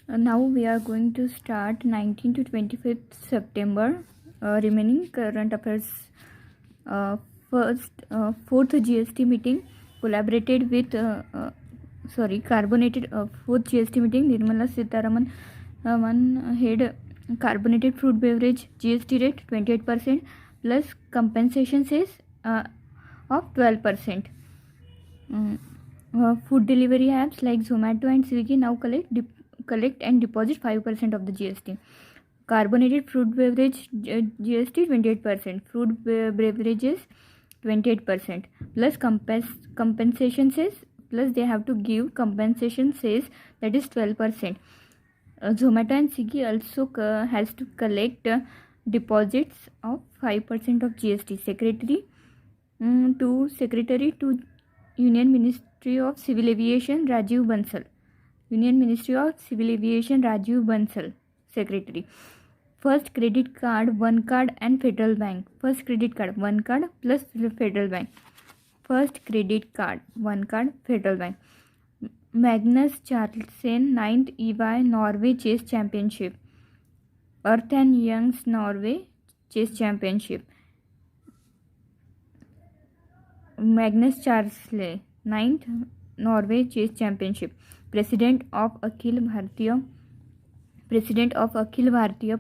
Now we are going to start 19 to 25th September remaining current affairs. Fourth GST meeting collaborated with carbonated fourth GST meeting. Nirmala Sitharaman head carbonated fruit beverage GST rate 28% plus compensation cess of 12%. Food delivery apps like Zomato and Swiggy now collect and deposit 5% of the GST. Carbonated fruit beverage GST 28%. Fruit beverages 28% plus compensation cess, plus they have to give compensation cess, that is 12%. Zomato and Swiggy also has to collect deposits of 5% of GST. Secretary to Union Ministry of Civil Aviation Rajiv Bansal. Union Ministry of Civil Aviation Rajiv Bansal, Secretary. First credit card, one card and Federal Bank. First credit card, one card plus Federal Bank. First credit card, one card, Federal Bank. Magnus Carlsen 9th EY Norway Chess Championship. Earth and Young's Norway Chess Championship. Magnus Carlsen 9th Norway Chess Championship. President of Akhil Bharatiya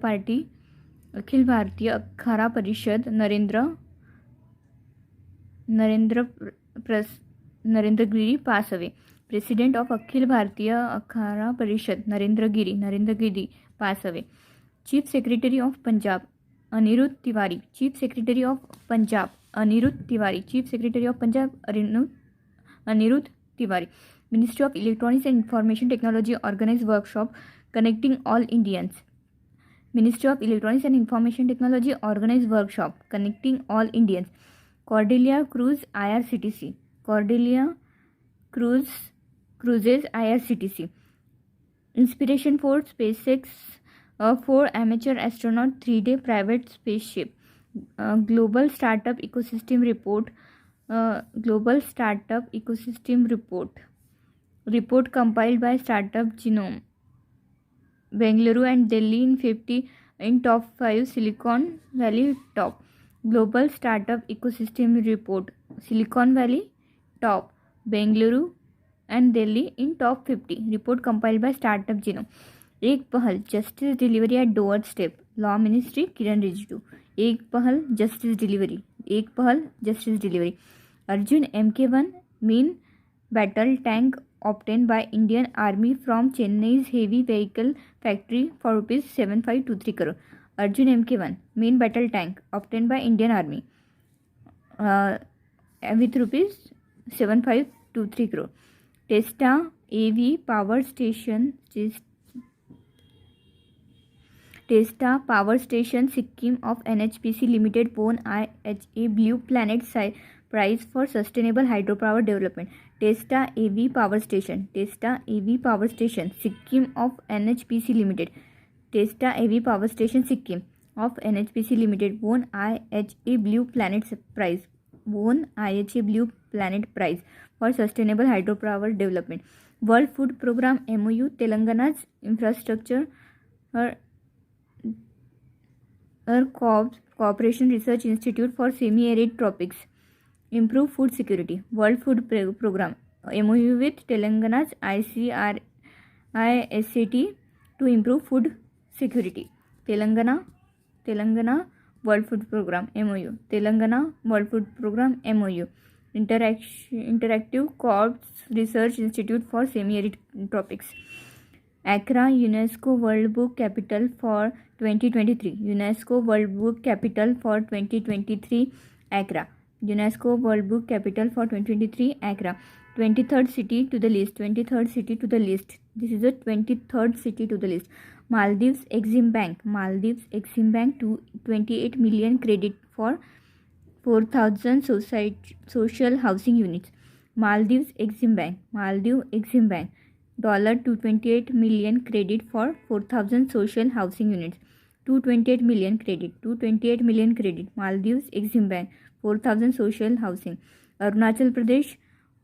Party, Akhil Bharatiya Akhara Parishad Narendra Giri pass away. President of Akhil Bharatiya Akhara Parishad Narendra Giri pass away. Chief Secretary of Punjab Anirudh Tiwari. Chief Secretary of Punjab Anirudh Tiwari. Chief Secretary of Punjab Anirudh Tiwari. Ministry of Electronics and Information Technology organized workshop connecting all Indians. Ministry of Electronics and Information Technology organized workshop connecting all Indians. Cordelia Cruise IRCTC. Cordelia Cruises IRCTC. Inspiration for SpaceX for amateur astronaut 3-day private spaceship. Global Startup Ecosystem Report. Report compiled by Startup Genome. Bengaluru and Delhi in top 5 Silicon Valley top. Global Startup Ecosystem Report. Silicon Valley top. Bengaluru and Delhi in top 50. Report compiled by Startup Genome. Ek Pahal Justice Delivery at Doorstep. Law Ministry Kiran Rijiju. Ek Pahal Justice Delivery. Arjun Mk1 main battle tank obtained by Indian Army from Chennai's heavy vehicle factory for rupees 7523 crore. Arjun Mk1 main battle tank obtained by Indian Army with rupees 7523 crore. Testa AV Power Station Sikkim of NHPC Limited won IHA Blue Planet Prize for Sustainable Hydropower Development. Testa AV Power Station Sikkim of NHPC Limited. Testa AV Power Station Sikkim of NHPC Limited won IHA Blue Planet Prize for Sustainable Hydropower Development. World Food Program MOU Telangana's infrastructure Cooperation Research Institute for Semi-Arid Tropics. Improve food security. World Food Program MOU with Telangana's ICRISAT to improve food security. Telangana World Food Program MOU. Telangana World Food Program MOU. Interactive Corps Research Institute for Semi-Arid Tropics. Accra UNESCO World Book Capital for 2023. UNESCO World Book Capital for 2023. Accra. UNESCO World Book Capital for 2023. Accra. 23rd city to the list. This is the 23rd city to the list. Maldives Exim Bank to 28 million credit for 4,000 social housing units. Maldives Exim Bank $228 million credit for 4,000 social housing units. 228 million credit. Maldives Exim Bank 4,000 social housing. Arunachal Pradesh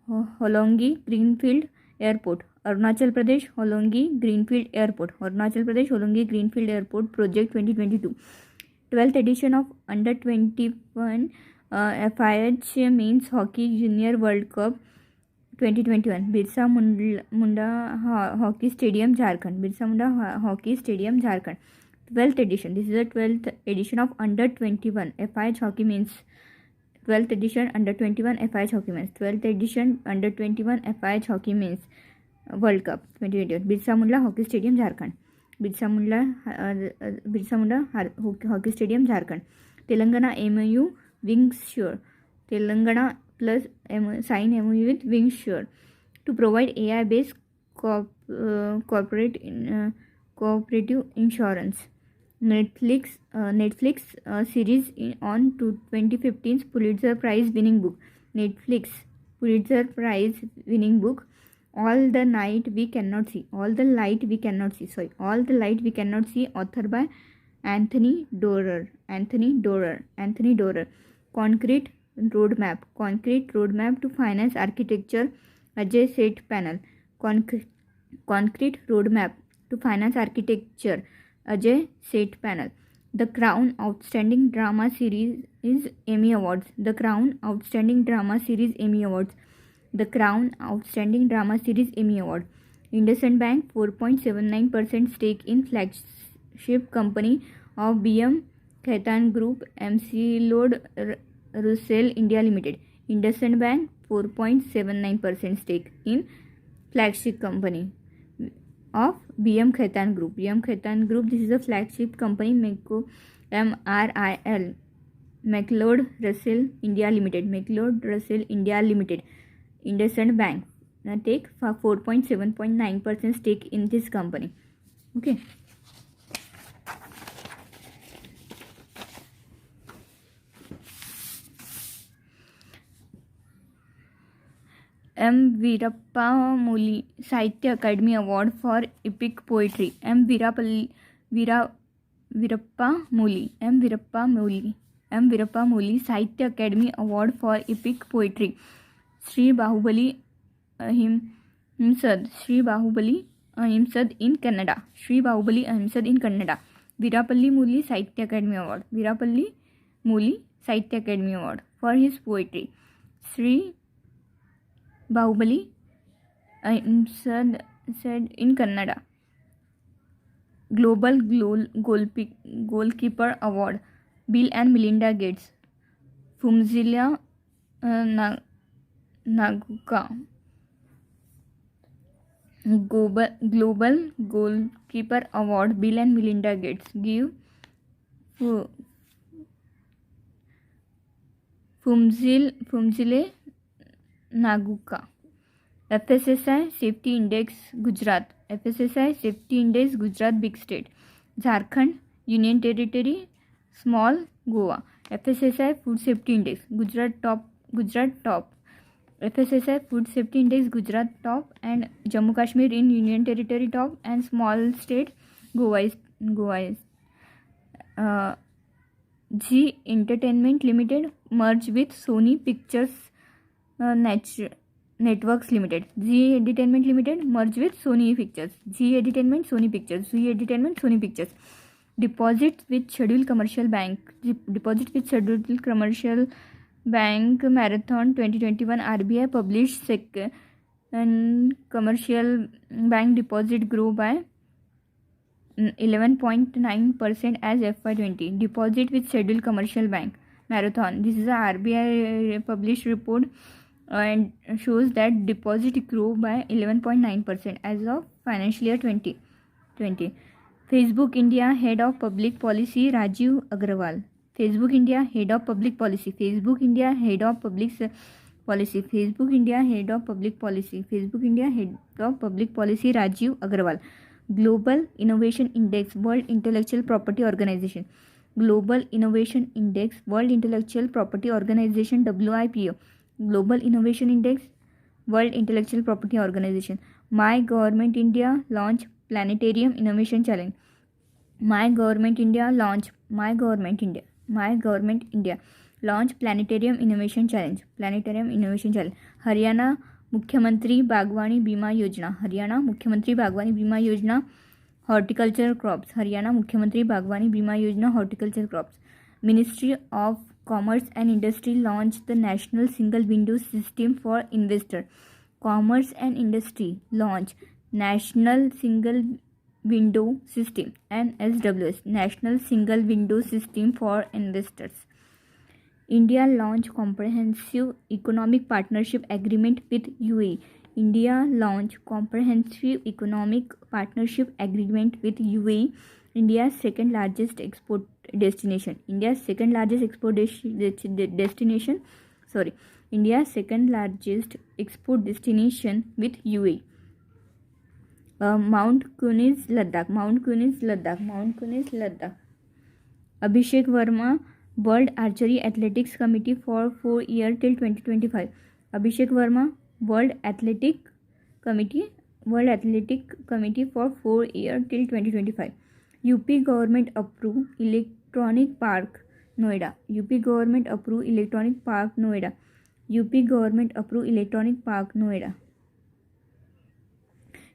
Holongi Greenfield Airport. Arunachal Pradesh Holongi Greenfield Airport. Arunachal Pradesh Holongi Greenfield Airport Project 2022. 12th edition of Under 21 FIH Men's Hockey Junior World Cup 2021. Birsa Munda Hockey Stadium Jharkhand. Birsa Munda Hockey Stadium Jharkhand. 12th edition. This is the 12th edition of Under 21 FIH Hockey Men's. 12th edition Under 21 FIH Hockey Men's. 12th edition Under 21 FIH Hockey Men's World Cup 2021. Birsa Munda Hockey Stadium Jharkhand. Birsa Munda Hockey Stadium Jharkhand. Telangana MOU Wingshore. Telangana plus sign MOU with Wingshore to provide AI based cooperative insurance. Netflix series on to 2015's Pulitzer Prize winning book. Netflix Pulitzer Prize winning book All the Light We Cannot See. All the Light We Cannot See, author by Anthony Doerr. Concrete Roadmap to Finance Architecture, Ajay Seth Panel. Concrete Roadmap to Finance Architecture, Ajay Seth Panel. The Crown Outstanding Drama Series Emmy Awards. The Crown Outstanding Drama Series Emmy Awards. IndusInd Bank 4.79% stake in flagship company of BM Khaitan Group Lord Russell India Limited. IndusInd Bank 4.79% stake in flagship company of BM Khaitan Group. This is a flagship company. MRIL. McLeod Russell India Limited. IndusInd Bank take 4.7.9% stake in this company. Okay. M. Veerappa Mooli Sahitya Academy Award for Epic Poetry. M. Veerappa Mooli Sahitya Academy Award for Epic Poetry. Sri Bahubali Ahimsad in Kannada. Veerapalli Mooli Sahitya Academy Award for his poetry. Sri Bahubali Ahimsad said in Kannada. Global Goalkeeper Award, Bill and Melinda Gates. Fumzila Naguka. Global Goalkeeper Award, Bill and Melinda Gates give Fumzile Naguka. FSSI Safety Index Gujarat. Big state. Jharkhand Union Territory small. Goa. FSSI Food Safety Index Gujarat top. FSSI Food Safety Index Gujarat top and Jammu Kashmir in Union Territory top and small state Goa is G Entertainment Limited merged with Sony Pictures Networks Limited. G Entertainment Limited merged with Sony Pictures. Sony Pictures. Deposit with Scheduled Commercial Bank. Marathon 2021. RBI published second commercial bank deposit grew by 11.9% as FY20. Deposit with Scheduled Commercial Bank Marathon. This is a RBI published report and shows that deposit grew by 11.9% as of financial year 2020. Facebook India Head of Public Policy Rajiv Agrawal. Facebook India Head of Public Policy Rajiv Agrawal. Global Innovation Index World Intellectual Property Organization. WIPO. Global Innovation Index World Intellectual Property Organization. My Government India launch Planetarium Innovation Challenge. My Government India launch Planetarium Innovation Challenge. Haryana मुख्यमंत्री बागवानी बीमा योजना हरियाणा, मुख्यमंत्री बागवानी बीमा योजना horticulture crops Haryana, मुख्यमंत्री बागवानी बीमा योजना horticulture crops. Ministry of Commerce and Industry launched the National Single Window System for Investor. Commerce and Industry launch National Single Window System NSWS, National Single Window System for Investors. India launched Comprehensive Economic Partnership Agreement with UAE. India launched Comprehensive Economic Partnership Agreement with UAE, India's second largest export destination. India's second largest export destination. India's second largest export destination with UAE. Mount Kunis, Ladakh. Mount Kunis, Ladakh. Mount Kunis, Ladakh. Abhishek Verma, World Archery Athletics Committee for 4 years till 2025. Abhishek Verma, World Athletic Committee for 4 years till 2025. UP government approve Electronic Park Noida. UP government approve Electronic Park Noida. UP government approve Electronic Park Noida.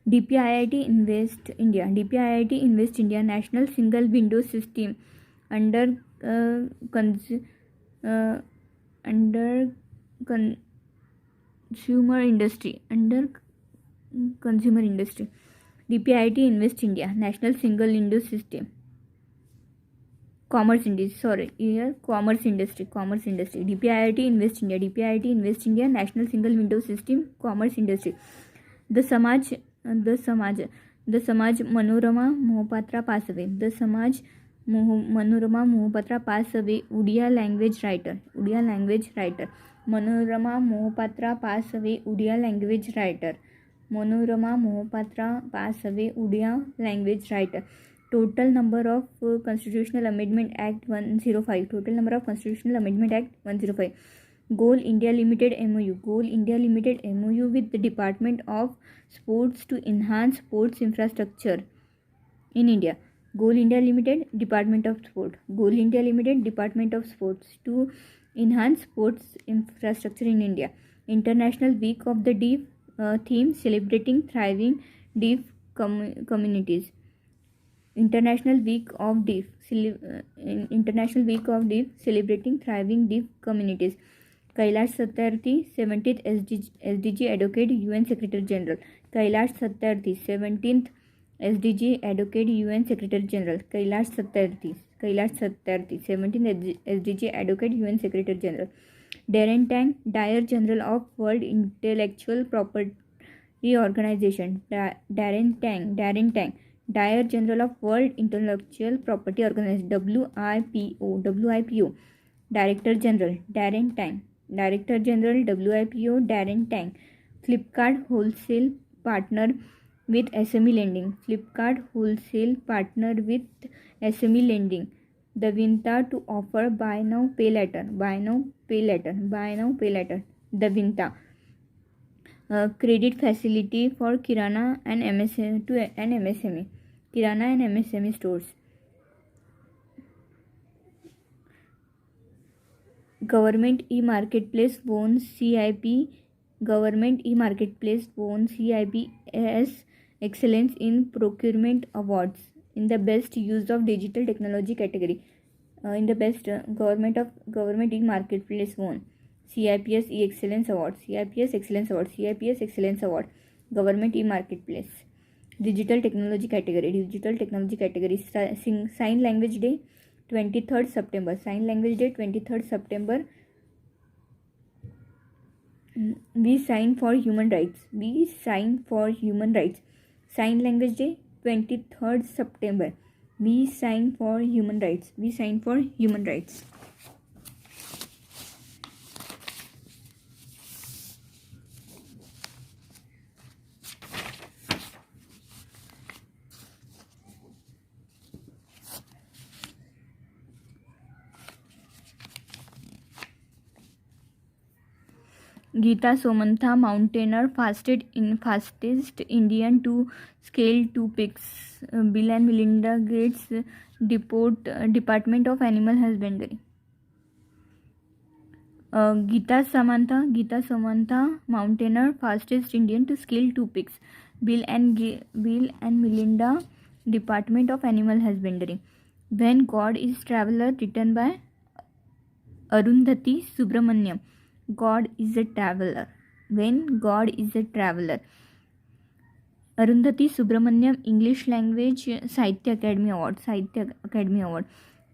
DPIIT Invest India. DPIIT Invest India National Single Window System under consumer industry. DPIIT Invest India National Single Window System. Commerce industry. DPIIT Invest India. DPIIT Invest India National Single Window System. Commerce industry. The Samaj Manorama Mohapatra Pasave. The Samaj Manorama Mohapatra Pasave, Udiya language writer. Manorama Mohapatra Pasave, Udiya language writer. Manorama Mohapatra Pasave, Udiya language writer. Total number of Constitutional Amendment Act 105. Total number of Constitutional Amendment Act 105. Goal India Limited MOU. Goal India Limited MOU with the Department of Sports to enhance sports infrastructure in India. Goal India Limited, Department of Sport. Goal India Limited, Department of Sports to enhance sports infrastructure in India. International Week of the Deaf theme celebrating thriving deaf communities. International Week of Deaf. International Week of Deaf celebrating thriving deaf communities. Kailash Satyarthi, 17th SDG Advocate, UN Secretary General. Kailash Satyarthi, 17th SDG Advocate, UN Secretary General. Kailash Satyarthi, 17th SDG Advocate, UN Secretary General. Darren Tang, Director General of World Intellectual Property Organization. Darren Tang, Director General of World Intellectual Property Organization. WIPO. Director General Darren Tang. Director General WIPO Darren Tang. Flipkart Wholesale Partner with SME Lending. Flipkart Wholesale Partner with SME Lending. Davinta to offer buy now pay later. Davinta. Credit facility for Kirana and MSME. Kirana and MSME stores. Government e-marketplace won CIP. Government e-marketplace won CIPS Excellence in Procurement Awards in the Best Use of Digital Technology category. In the Best Government e-marketplace won CIPS Excellence Award. CIPS Excellence Award. Government e-marketplace. Digital Technology category. Sign Language Day 23rd September. Sign Language Day 23rd September. We sign for human rights. Sign Language Day 23rd September. We sign for human rights. Geeta Somantha, mountaineer, fastest Indian to scale 2 peaks. Bill and Melinda Gates Department of Animal Husbandry. Geeta Samantha, mountaineer, fastest Indian to scale 2 peaks. Bill and Melinda, Department of Animal Husbandry. When God is Traveler, written by Arundhati Subramaniam. God is a traveler. When God is a traveler. Arundhati Subramaniam, English Language Sahitya Academy Award.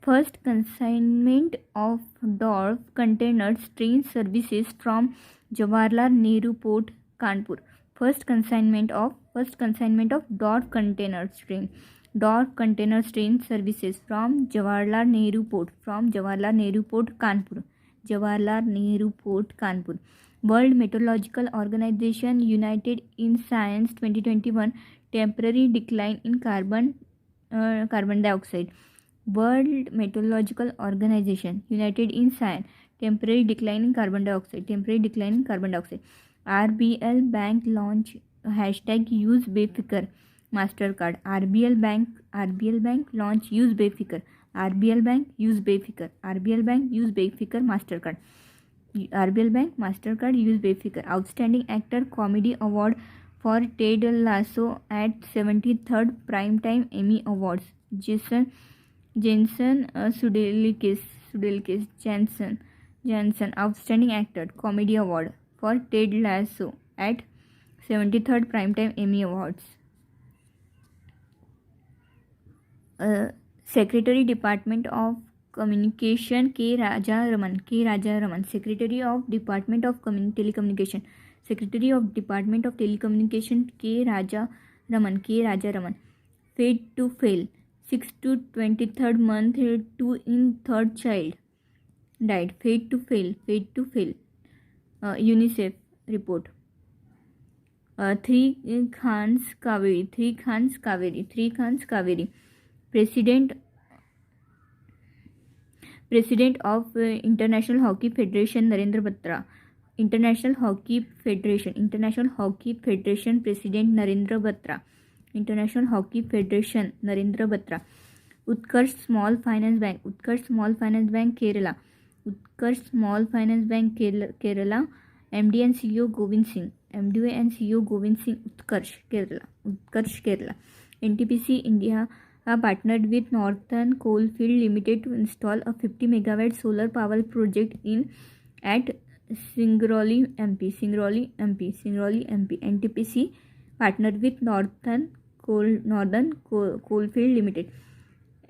First consignment of DORF containers train services from Jawaharlal Nehru Port, Kanpur. First consignment of DORF containers train services from Jawaharlal Nehru Port, Kanpur. World Meteorological Organization, United in Science 2021, temporary decline in carbon dioxide. World Meteorological Organization, United in Science, temporary decline in carbon dioxide. RBL Bank launch #use बेफिक्र Mastercard. RBL Bank launch use बेफिक्र. RBL Bank use बेफिक्र Mastercard. RBL Bank Mastercard use बेफिक्र. Outstanding Actor Comedy Award for Ted Lasso at 73rd Primetime Emmy Awards. Jensen Sudeikis Jensen, Outstanding Actor Comedy Award for Ted Lasso at 73rd Primetime Emmy Awards. Secretary, Department of Communication, K. Raja Raman. Secretary of Department of Telecommunication. K. Raja Raman. Fate to fail. 6 to 23rd month to in third child died. Fate to fail. UNICEF report. Three Khans Kaveri. President of International Hockey Federation, Narendra Batra. International Hockey Federation President Narendra Batra. Utkarsh Small Finance Bank, Kerala. MD and CEO Govind Singh. Utkarsh, Kerala. NTPC India partnered with Northern Coalfield Limited to install a 50 megawatt solar power project at Singrauli, MP. NTPC partnered with Northern Coalfield Limited.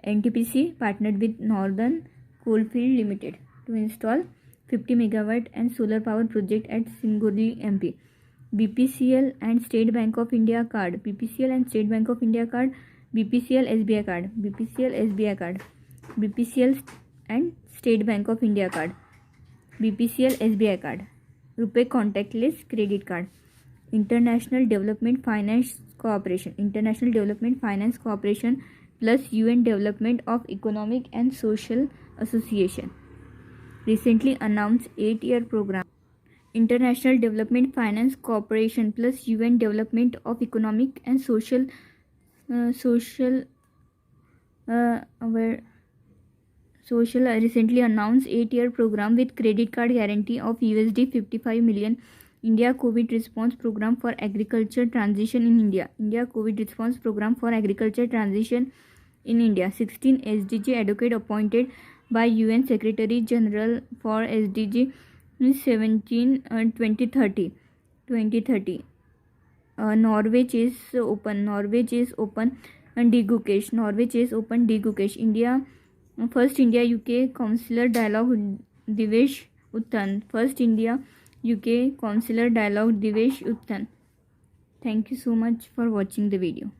NTPC partnered with Northern Coalfield Limited to install 50 megawatt and solar power project at Singrauli, MP. BPCL and State Bank of India card. BPCL and State Bank of India card. BPCL SBI card. BPCL and State Bank of India card. BPCL SBI card. RuPay contactless credit card. International Development Finance Cooperation plus UN Development of Economic and Social Association recently announced 8-year program. International Development Finance Corporation plus UN Development of Economic and Social recently announced 8-year program with credit card guarantee of $55 million. India COVID Response Program for Agriculture Transition in India. 16 SDG advocate appointed by UN Secretary General for SDG 17 2030. Norway Chase Open and DGukesh. India UK Consular Dialogue Divesh Uttan. Thank you so much for watching the video.